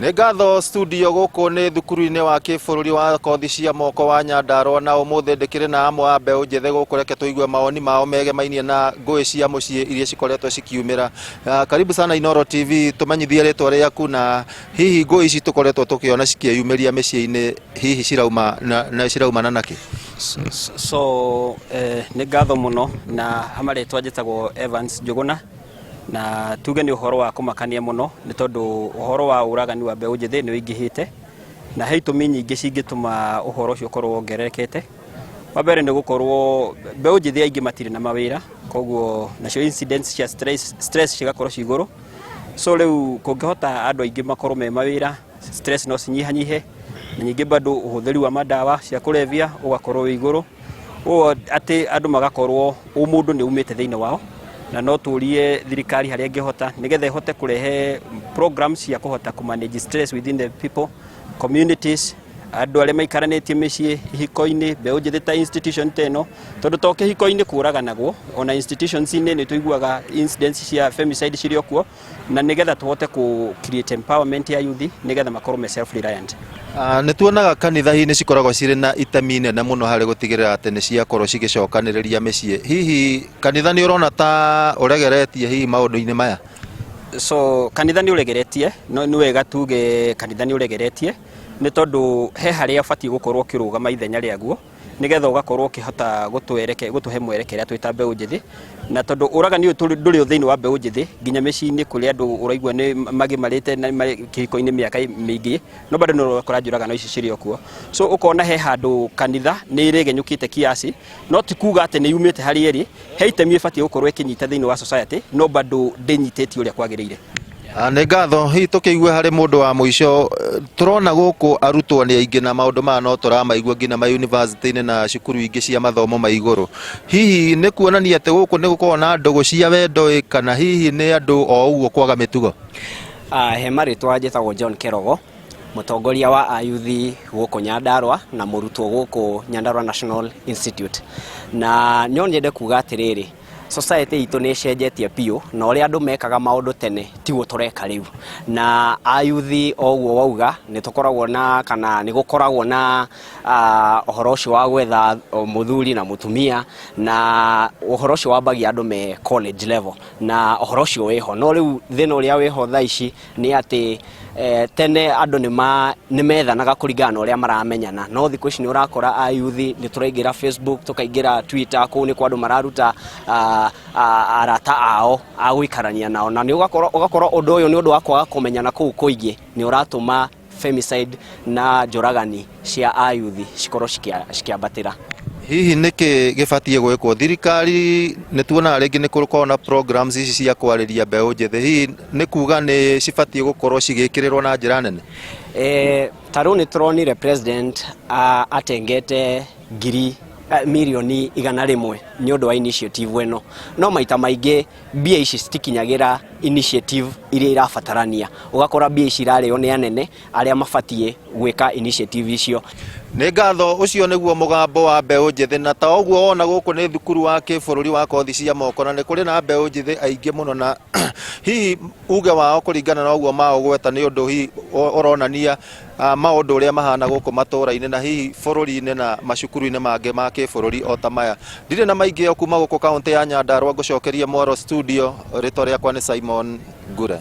Nĩ ngatho studio gũkũ nĩ thukuru-inĩ wa kĩbũrũri wa kothi cia moko wa Nyandarua, na ũmũthĩ ndĩkĩrĩ na amwe a mbeũ njĩthĩ gũkũ, reke tũigue maoni mao megemainie na ngũĩ cia mũciĩ iria cikoretwo cikiumĩra. Karibu sana Inooro TV, tũmenyithie rĩtwa rĩaku na hihi ngũĩ ici tũkoretwo tũkĩona cikĩyumĩria mĩciĩ-inĩ hihi ciraumana nakĩ? Nĩ ngatho mũno na hamarĩtwa njĩtagwo Evans Njuguna, na tuge nĩ ũhoro wa kũmakania mũno nĩ tondũ ũhoro wa ũragani wa mbeũ njĩthĩ nĩ ũingĩhĩte, na he itũmi nyingĩ cingĩtũma ũhoro ũcio ũkorwo wongererekete. Wa mbere nĩ gũkorwo mbeũ njĩthĩ aingĩ matirĩ na mawĩra, koguo nacio incidents cia stress cigakorwo ci igũrũ. So rĩu kũngĩhota andũ aingĩ makorwo me mawĩra, stress no cinyihanyihe, na nyingĩ bado ũhũthĩri wa madawa cia kũrebia ũgakorwo wĩ igũrũ, ũguo atĩ andũ magakorwo mũndũ nĩ umĩte thĩinĩ wao. Na no tũrie thirikari harĩa ĩngĩhota nĩgetha ĩhote kũrehe programs cia kũhota kũmanage stress within the people, communities, andũ arĩa maikaranĩtie mĩciĩ, ihiko-inĩ, mbeũ njĩthĩ ta institution ta ĩno, tondũ to kĩhiko-inĩ kũraganagwo, ona institutions-inĩ nĩ tũiguaga incidents cia femicide cirĩ o kuo, na nĩgetha tũhote ku create empowerment ya youth nĩgetha makorwo me self reliant. Nĩ tuonaga kanitha hihi nĩ cikoragwo cirĩ na itemi inene mũno harĩ gũtigĩrĩra atĩ nĩ ciakorwo cigĩcokanĩrĩria mĩciĩ. Hihi kanitha nĩ ũrona ta ũregeretie hihi maũndũ-inĩ maya? Kanitha nĩ ũregeretie, no nĩ wega tuge kanitha nĩ ũregeretie, nĩ tondũ he harĩa ũbatiĩ gũkorwo ũkĩrũgama ithenya rĩaguo nĩgetha ũgakorwo ũkĩhota gũtũhe mwerekera twĩ mbeũ njĩthĩ, na tondũ ũragani ũyũ ndũrĩ thĩinĩ wa mbeũ njĩthĩ nginya mĩciĩ-inĩ kũrĩ andũ ũraigua nĩ magimarĩte na kĩhiko-inĩ mĩaka mĩingĩ, no bado nĩ ũrakora njũragano ici cirĩ o kuo. So ũkona he handũ kanitha nĩ ĩrĩgenyũkĩte kiasi, no ti kuga atĩ nĩ yumĩte harĩa ĩrĩ, he itemi ĩbatiĩ gũkorwo ĩkĩnyita thĩinĩ wa society, no bado ndĩnyitĩtie ũrĩa kwagĩrĩire. Nĩ ngatho. Hihi tũkĩigue harĩ mũndũ wa mũico, tũrona gũkũ arutwo nĩ aingĩ na maũndũ maya no tũramaigua nginya mayunivasĩtĩ-inĩ na cukuru ingĩ cia mathomo ma igũrũ. Hihi nĩ kuonania atĩ gũkũ nĩ gũkorwo na ndũgũ cia wendo kana hihi nĩ andũ o ũguo kwaga mĩtugo? He marĩtwa njĩtagwo John Kerogo, mũtongoria wa ayuthi gũkũ Nyandarua na mũrutwo gũkũ Nyandarua National Institute. Na no nyende kuga atĩrĩrĩ, society itũ nĩ cenjetie biũ, na ũrĩa andũ mekaga maũndũ tene tiguo tũreka rĩu. Na ayuthi o ũguo wauga nĩ tũkoragwo na kana nĩ gũkoragwo na ũhoro ũcio wa gwetha mũthuri na mũtumia, na ũhoro ũcio wambagia andũ me college level, na ũhoro ũcio wĩho. No rĩu thĩna ũrĩa wĩho thaa ici nĩ atĩ tene andũ nĩ methanaga kũringana na ũrĩa maramenyana, no thikũ ici nĩ ũrakora ayuthi nĩ tũraingĩra Facebook, tũkaingĩra Twitter, kũu nĩ kwa andũ mararuta arata ao a gũikarania nao, na nĩ ũgakora ũndũ ũyũ nĩ ũndũ wa kwaga kũmenyana kũu kũingĩ nĩ ũratũma femicide na njũragani cia ayuthi cikorwo cikĩambatĩra. Hihi nĩkĩ gĩbatiĩ gwĩkwo? Thirikari nĩ tuonaga rĩngĩ nĩ kũrĩ na programs ici cia kwarĩria mbeũ njĩthĩ, hihi nĩ kuga nĩ cibatiĩ gũkorwo cigĩkĩrĩrwo na njĩra nene? Ta rĩu nĩ tũronire president atengete mirioni 100 nĩ ũndũ wa initiative ĩno, no maita maingĩ mbia ici citikinyagĩra initiative iria irabatarania, ũgakora mbia ici irarĩo nĩ anene arĩa mabatiĩ gwĩka initiative icio. Nĩ ngatho. Ũcio nĩguo mũgambo wa mbeũ njĩthĩ, na ta ũguo wona gũkũ nĩ thukuru wa kĩbũrũri wa kothi cia moko, na nĩ kũrĩ na mbeũ njĩthĩ aingĩ mũno, na hihi uge wao kũringana na ũguo maũgweta nĩ ũndũ hihi ũronania maũndũ ũrĩa mahana gũkũ matũũra-inĩ na hihi bũrũri-inĩ na macukuru-inĩ mangĩ ma kĩbũrũri o ta maya. Ndirĩ na maingĩ o kuma gũkũ kaũntĩ ya Nyandarua, ngũcokeria Mwaro studio. Rĩtwa rĩakwa nĩ Simon Ngure.